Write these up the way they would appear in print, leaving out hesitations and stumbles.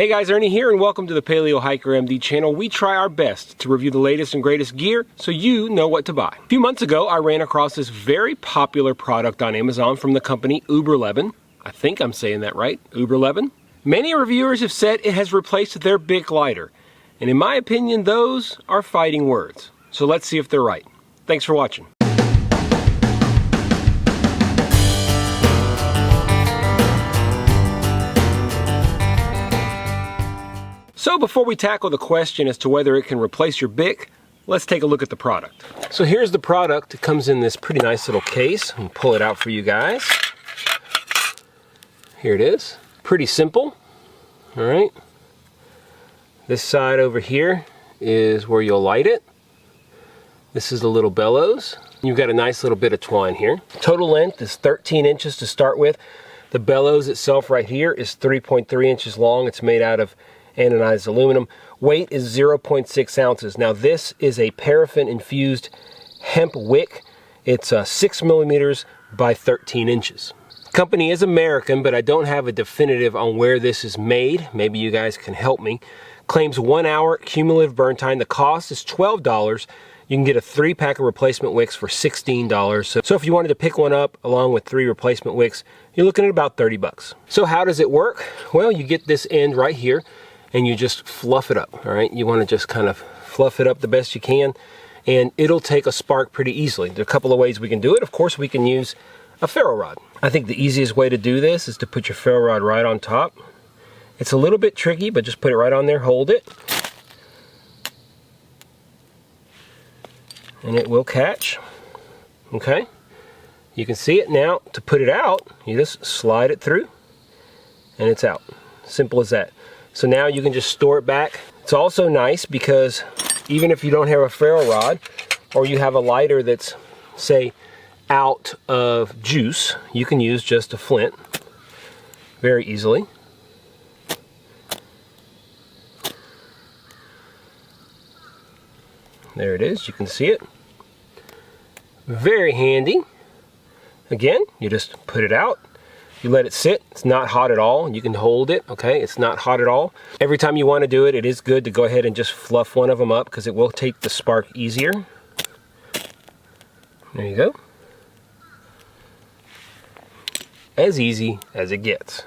Hey guys, Ernie here and welcome to the Paleo Hiker MD channel. We try our best to review the latest and greatest gear so you know what to buy. A few months ago, I ran across this very popular product on Amazon from the company Uberleben. I think I'm saying that right, Uberleben. Many reviewers have said it has replaced their Bic lighter, and in my opinion, those are fighting words. So let's see if they're right. Thanks for watching. So before we tackle the question as to whether it can replace your Bic, let's take a look at the product. So here's the product. It comes in this pretty nice little case. I'll pull it out for you guys. Here it is. Pretty simple. All right. This side over here is where you'll light it. This is the little bellows. You've got a nice little bit of twine here. Total length is 13 inches to start with. The bellows itself right here is 3.3 inches long. It's made out of anodized aluminum. Weight is 0.6 ounces. Now this is a paraffin infused hemp wick. It's 6 millimeters by 13 inches. Company is American, but I don't have a definitive on where this is made. Maybe you guys can help me. Claims 1 hour cumulative burn time. The cost is $12. You can get a 3-pack of replacement wicks for $16. So if you wanted to pick one up along with 3 replacement wicks, you're looking at about 30 bucks. So how does it work? Well, you get this end right here and you just fluff it up, all right? You want to just kind of fluff it up the best you can, and it'll take a spark pretty easily. There are a couple of ways we can do it. Of course, we can use a ferro rod. I think the easiest way to do this is to put your ferro rod right on top. It's a little bit tricky, but just put it right on there, hold it, and it will catch, okay? You can see it now. To put it out, you just slide it through, and it's out. Simple as that. So now you can just store it back. It's also nice because even if you don't have a ferro rod or you have a lighter that's, say, out of juice, you can use just a flint very easily. There it is, you can see it. Very handy. Again, you just put it out. You let it sit. It's not hot at all. You can hold it, okay? It's not hot at all. Every time you want to do it, it is good to go ahead and just fluff one of them up because it will take the spark easier. There you go. As easy as it gets.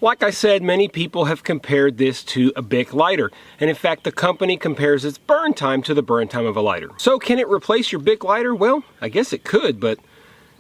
Like I said, many people have compared this to a Bic lighter, and in fact the company compares its burn time to the burn time of a lighter. So can it replace your Bic lighter? Well, I guess it could, but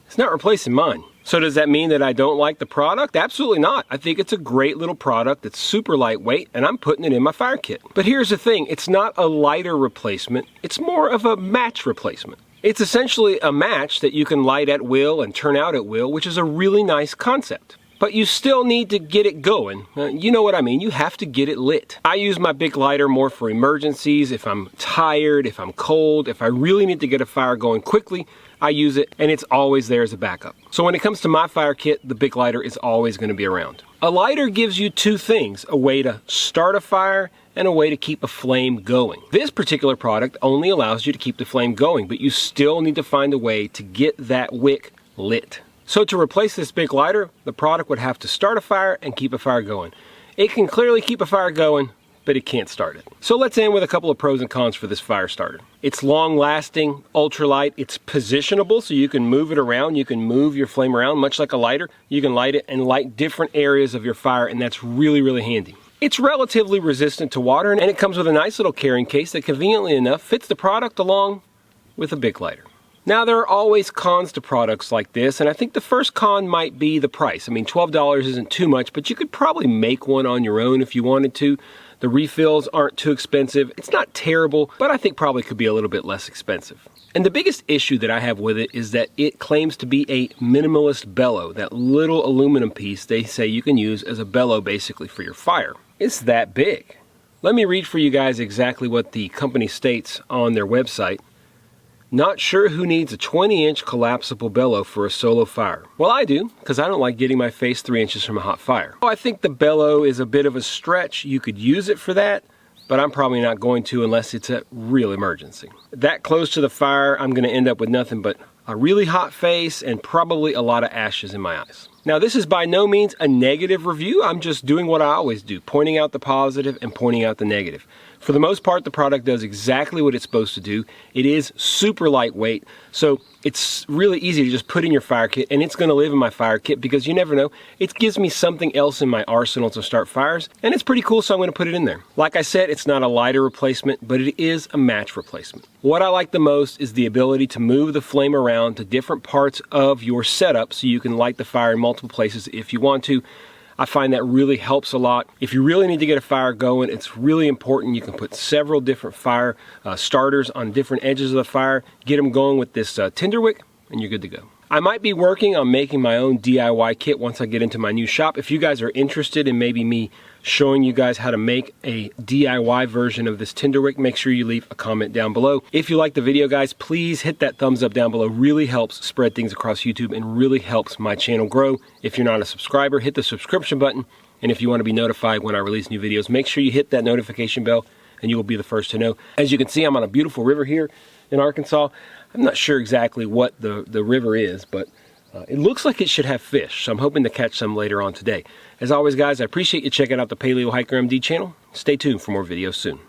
it's not replacing mine. So does that mean that I don't like the product? Absolutely not. I think it's a great little product. It's super lightweight, and I'm putting it in my fire kit. But here's the thing, it's not a lighter replacement, it's more of a match replacement. It's essentially a match that you can light at will and turn out at will, which is a really nice concept. but you still need to get it going. You know what I mean, you have to get it lit. I use my Bic lighter more for emergencies, if I'm tired, if I'm cold, if I really need to get a fire going quickly, I use it, and it's always there as a backup. So when it comes to my fire kit, the Bic lighter is always going to be around. A lighter gives you two things, a way to start a fire and a way to keep a flame going. This particular product only allows you to keep the flame going, but you still need to find a way to get that wick lit. So to replace this Bic lighter, the product would have to start a fire and keep a fire going. It can clearly keep a fire going, but it can't start it. So let's end with a couple of pros and cons for this fire starter. It's long lasting, ultralight, it's positionable, so you can move it around, you can move your flame around, much like a lighter. You can light it and light different areas of your fire, and that's really, really handy. It's relatively resistant to water, and it comes with a nice little carrying case that conveniently enough fits the product along with a Bic lighter. Now, there are always cons to products like this, and I think the first con might be the price. I mean, $12 isn't too much, but you could probably make one on your own if you wanted to. The refills aren't too expensive. It's not terrible, but I think probably could be a little bit less expensive. And the biggest issue that I have with it is that it claims to be a minimalist bellow, that little aluminum piece they say you can use as a bellow basically for your fire. It's that big. Let me read for you guys exactly what the company states on their website. Not sure who needs a 20-inch collapsible bellow for a solo fire. Well, I do, because I don't like getting my face 3 inches from a hot fire. I think the bellow is a bit of a stretch. You could use it for that, but I'm probably not going to unless it's a real emergency. That close to the fire, I'm going to end up with nothing but a really hot face and probably a lot of ashes in my eyes. Now, this is by no means a negative review. I'm just doing what I always do, pointing out the positive and pointing out the negative. For the most part, the product does exactly what it's supposed to do. It is super lightweight, so it's really easy to just put in your fire kit, and it's going to live in my fire kit because you never know. It gives me something else in my arsenal to start fires, and it's pretty cool, so I'm going to put it in there. Like I said, it's not a lighter replacement, but it is a match replacement. What I like the most is the ability to move the flame around to different parts of your setup so you can light the fire in multiple places if you want to. I find that really helps a lot. If you really need to get a fire going, it's really important. You can put several different fire starters on different edges of the fire, get them going with this tinder wick, and you're good to go. I might be working on making my own DIY kit once I get into my new shop. If you guys are interested in maybe me showing you guys how to make a DIY version of this tinder wick, make sure you leave a comment down below. If you like the video, guys, please hit that thumbs up down below. Really helps spread things across YouTube and really helps my channel grow. If you're not a subscriber, hit the subscription button. And if you want to be notified when I release new videos, make sure you hit that notification bell and you will be the first to know. As you can see, I'm on a beautiful river here in Arkansas. I'm not sure exactly what the river is, but it looks like it should have fish, so I'm hoping to catch some later on today. As always, guys, I appreciate you checking out the Paleo Hiker MD channel. Stay tuned for more videos soon.